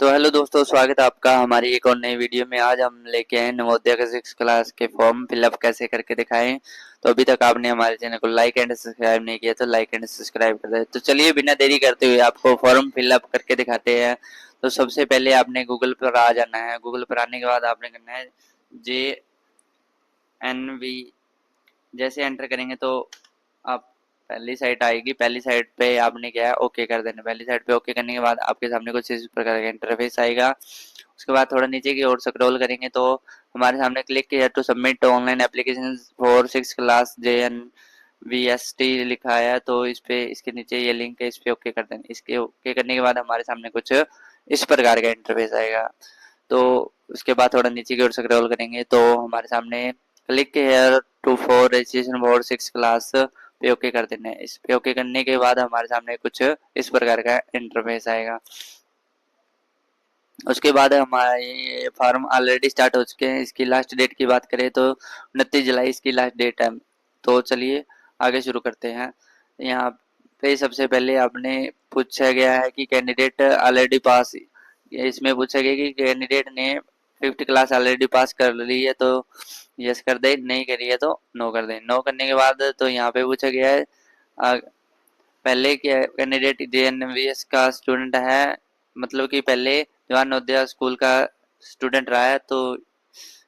तो हेलो दोस्तों, स्वागत है आपका हमारी एक और नई वीडियो में। आज हम लेके आए नवोदय का 6 क्लास के फॉर्म फिलअप कैसे करके दिखाएं। तो अभी तक आपने हमारे चैनल को लाइक एंड सब्सक्राइब नहीं किया तो लाइक एंड सब्सक्राइब कर दें। तो चलिए बिना देरी करते हुए आपको फॉर्म फिलअप करके दिखाते हैं। तो सबसे पहले आपने गूगल पर आ जाना है। गूगल पर आने के बाद आपने करना है JNV। जैसे एंटर करेंगे तो आप पहली साइट आएगी। पहली साइट पे आपने क्या है, ओके कर देना। पहली साइट पे ओके करने के बाद आपके सामने कुछ इस प्रकार का इंटरफेस आएगा। उसके बाद थोड़ा नीचे की ओर स्क्रॉल करेंगे तो हमारे सामने क्लिक किया to submit online application for 6 class JNVST लिखा है। तो इस पे, इसके नीचे ये लिंक है, इस पे ओके कर देना। इसके ओके करने के बाद हमारे सामने कुछ इस प्रकार का इंटरफेस आएगा। तो उसके बाद थोड़ा नीचे की ओर स्क्रॉल करेंगे तो हमारे सामने click here to for registration for 6 class पे ओके कर देना है। इस पे ओके करने के बाद हमारे सामने कुछ इस प्रकार का इंटरफेस आएगा। उसके बाद हमारे फॉर्म ऑलरेडी स्टार्ट हो चुके हैं। इसकी लास्ट डेट की बात करें तो 29 जुलाई इसकी लास्ट डेट है। तो चलिए आगे शुरू करते हैं। यहाँ पे सबसे पहले आपने पूछा गया है कि कैंडिडेट ऑलरेडी पास, इसमें पूछा गया कि कैंडिडेट ने 5th क्लास ऑलरेडी पास कर ली है तो यस कर दे, नहीं करी है तो नो कर दे। नो करने के बाद तो यहाँ पे पूछा गया है पहले क्या कैंडिडेट JNVS का स्टूडेंट है, मतलब कि पहले जवाहर नवोदय स्कूल का स्टूडेंट रहा है तो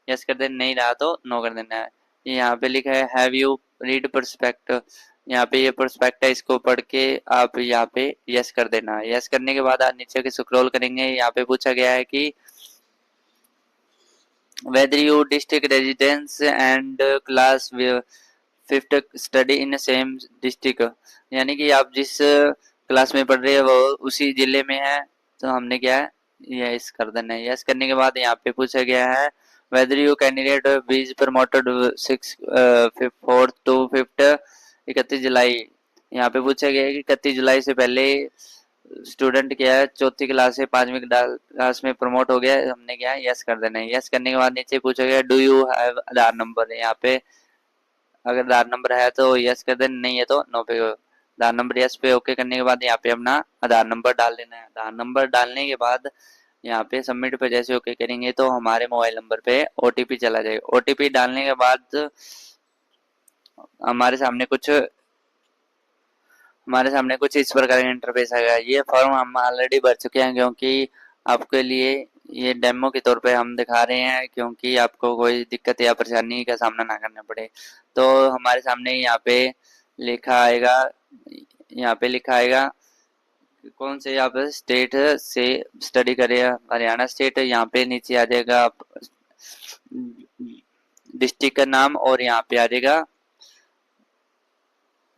यस कर देना, नहीं रहा तो नो कर देना है। यहाँ पे लिखा है हैव यू रीड परस्पेक्ट। यहाँ पे ये परस्पेक्ट है, इसको पढ़ के आप यहाँ पे यस कर देना। यस करने के बाद आप नीचे के स्क्रॉल करेंगे। यहाँ पे पूछा गया है कि whether you district residence and class 5th study in same district, यानी कि आप जिस क्लास में पढ़ रहे हैं वो उसी जिले में है। तो हमने क्या है, यस कर देना है। यस करने के बाद यहाँ पे पूछा गया है whether you candidate is promoted 6 4th to 5th 31 जुलाई। यहाँ पे पूछा गया है कि 31 जुलाई से पहले स्टूडेंट क्या है, चौथी क्लास से 5वीं क्लास में प्रमोट हो गया। हमने क्या है, यस कर देना है। यस करने के बाद नीचे पूछा गया do you have Aadhaar number. यहाँ पे अगर आधार नंबर है तो यस कर देना, नहीं है तो नो पे। आधार नंबर यस पे ओके करने के बाद यहाँ पे अपना आधार नंबर डाल देना है। आधार नंबर डालने के बाद यहाँ पे सबमिट पे जैसे ओके करेंगे तो हमारे मोबाइल नंबर पे OTP चला जाएगा। OTP डालने के बाद हमारे सामने कुछ हमारे सामने कुछ इस प्रकार का इंटरफेस आएगा। ये फॉर्म हम ऑलरेडी भर चुके हैं क्योंकि आपके लिए ये डेमो के तौर पे हम दिखा रहे हैं, क्योंकि आपको कोई दिक्कत या परेशानी का सामना ना करना पड़े। तो हमारे सामने यहाँ पे लिखा आएगा, यहाँ पे लिखा आएगा कौन से आप स्टेट से स्टडी करें। हरियाणा स्टेट। यहाँ पे नीचे आ जाएगा डिस्ट्रिक्ट का नाम और यहाँ पे आ जाएगा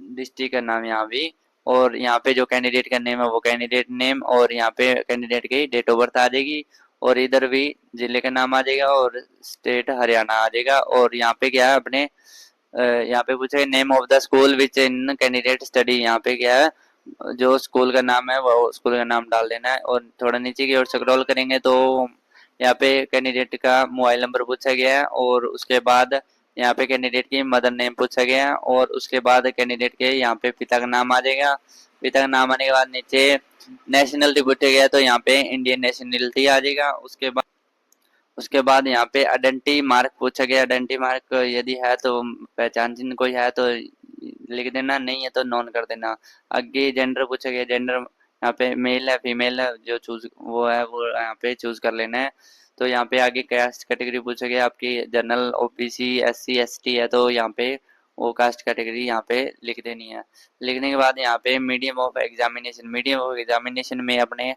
डिस्ट्रिक्ट का नाम यहाँ भी, और यहाँ पे जो कैंडिडेट का नेम है वो कैंडिडेट नेम, और यहाँ पे कैंडिडेट की डेट ऑफ बर्थ आ जाएगी, और इधर भी जिले का नाम आ जाएगा और स्टेट हरियाणा आ जाएगा। और यहाँ पे क्या है अपने यहाँ पे पूछा है name of the school which in candidate study. यहाँ पे क्या है, जो स्कूल का नाम है वो स्कूल का नाम डाल देना है। और थोड़ा नीचे की ओर स्क्रॉल करेंगे तो यहाँ पे कैंडिडेट का मोबाइल नंबर पूछा गया है, और उसके बाद यहाँ पे कैंडिडेट की मदर नेम पूछा गया है, और उसके बाद कैंडिडेट के यहाँ पे पिता का नाम आ जाएगा। पिता का नाम आने के बाद नीचे नेशनलिटी पूछा गया तो यहाँ पे इंडियन नेशनलिटी आ जाएगा। उसके बाद यहाँ पे आइडेंटिटी मार्क पूछा गया। आइडेंटिटी मार्क यदि है तो पहचान चिन्ह कोई है तो लिख देना, नहीं है तो नॉन कर देना। आगे जेंडर पूछा गया। जेंडर यहाँ पे मेल है फीमेल है, जो चूज वो है वो यहाँ पे चूज कर लेना है। तो यहाँ पे आगे कास्ट कैटेगरी पूछा गया आपकी जनरल OBC SC ST है तो यहाँ पे वो कास्ट कैटेगरी यहाँ पे लिख देनी है। लिखने के बाद यहाँ पे medium of examination, medium of examination में अपने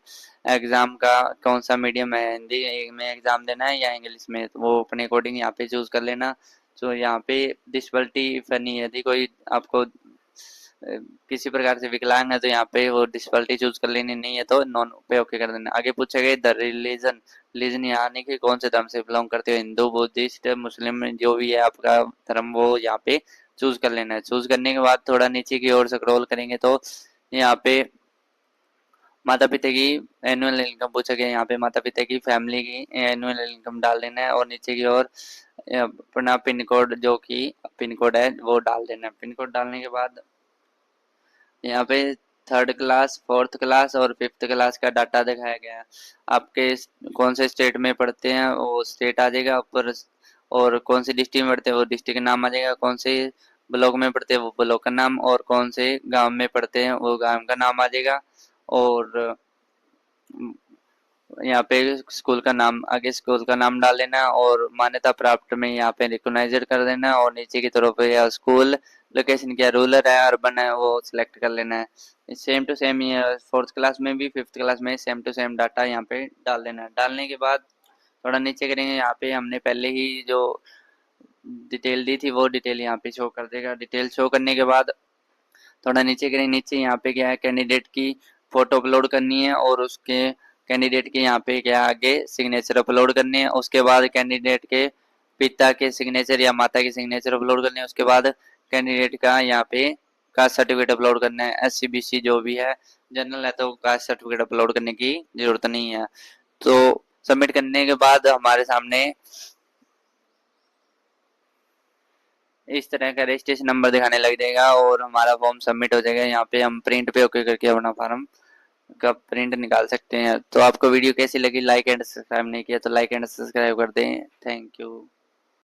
एग्जाम का कौन सा मीडियम है, हिंदी में एग्जाम देना है या इंग्लिश में, तो वो अपने अकॉर्डिंग यहाँ पे चूज कर लेना। तो यहाँ पे डिसेबिलिटी फनी, यदि कोई आपको किसी प्रकार से विकलांग है तो यहाँ पे वो डिसेबिलिटी चूज कर लेनी, नहीं है तो नॉन पे ओके कर देना। आगे पूछा गया द रिलीजन। रिलीजन यानी कि कौन से धर्म से बिलोंग करते हो, हिंदू बुद्धिस्ट मुस्लिम जो भी है आपका धर्म वो यहाँ पे चूज कर लेना है। चूज करने के बाद थोड़ा नीचे की ओर स्क्रॉल करेंगे तो यहाँ पे माता पिता की एनुअल इनकम पूछा गया। यहाँ पे माता पिता की फैमिली की एनुअल इनकम डाल देना है, और नीचे की ओर अपना पिन कोड, जो कि पिन कोड है वो डाल देना है। पिन कोड डालने के बाद यहाँ पे थर्ड क्लास, फोर्थ क्लास और फिफ्थ क्लास का डाटा दिखाया गया है। आपके कौन से स्टेट में पढ़ते हैं वो स्टेट आ जाएगा ऊपर, और कौन सी डिस्ट्रिक्ट में पढ़ते हैं वो डिस्ट्रिक्ट का नाम आ जाएगा, कौन से ब्लॉक में पढ़ते हैं वो ब्लॉक का नाम, और कौन से गांव में पढ़ते हैं वो गांव का नाम आ जाएगा। और यहाँ पे स्कूल का नाम, आगे स्कूल का नाम डाल देना और मान्यता प्राप्त में यहाँ पे रिकॉग्नाइजर कर देना, और नीचे की तरफ या स्कूल लोकेशन क्या रूरल है अर्बन है वो सिलेक्ट कर लेना है। सेम टू सेम ये फोर्थ क्लास में भी फिफ्थ क्लास में सेम टू सेम डाटा यहाँ पे डाल देना है। डालने के बाद थोड़ा नीचे करेंगे, यहाँ पे हमने पहले ही जो डिटेल दी थी वो डिटेल यहाँ पे शो कर देगा। डिटेल शो करने के बाद थोड़ा नीचे करेंगे, नीचे यहाँ पे क्या है कैंडिडेट की फोटो अपलोड करनी है, और उसके कैंडिडेट के यहाँ पे क्या आगे सिग्नेचर अपलोड करने हैं। उसके बाद कैंडिडेट के पिता के सिग्नेचर या माता के सिग्नेचर अपलोड करने हैं। उसके बाद कैंडिडेट का यहाँ पे कास्ट सर्टिफिकेट अपलोड करना है। SC BC जो भी है, जनरल है तो कास्ट सर्टिफिकेट अपलोड करने की जरूरत नहीं है। तो सबमिट करने के बाद हमारे सामने इस तरह का रजिस्ट्रेशन नंबर दिखाने लग जाएगा और हमारा फॉर्म सबमिट हो जाएगा। यहाँ पे हम प्रिंट पे ओके करके अपना फॉर्म का प्रिंट निकाल सकते हैं। तो आपको वीडियो कैसी लगी, लाइक एंड सब्सक्राइब नहीं किया तो लाइक एंड सब्सक्राइब कर दें। Thank you.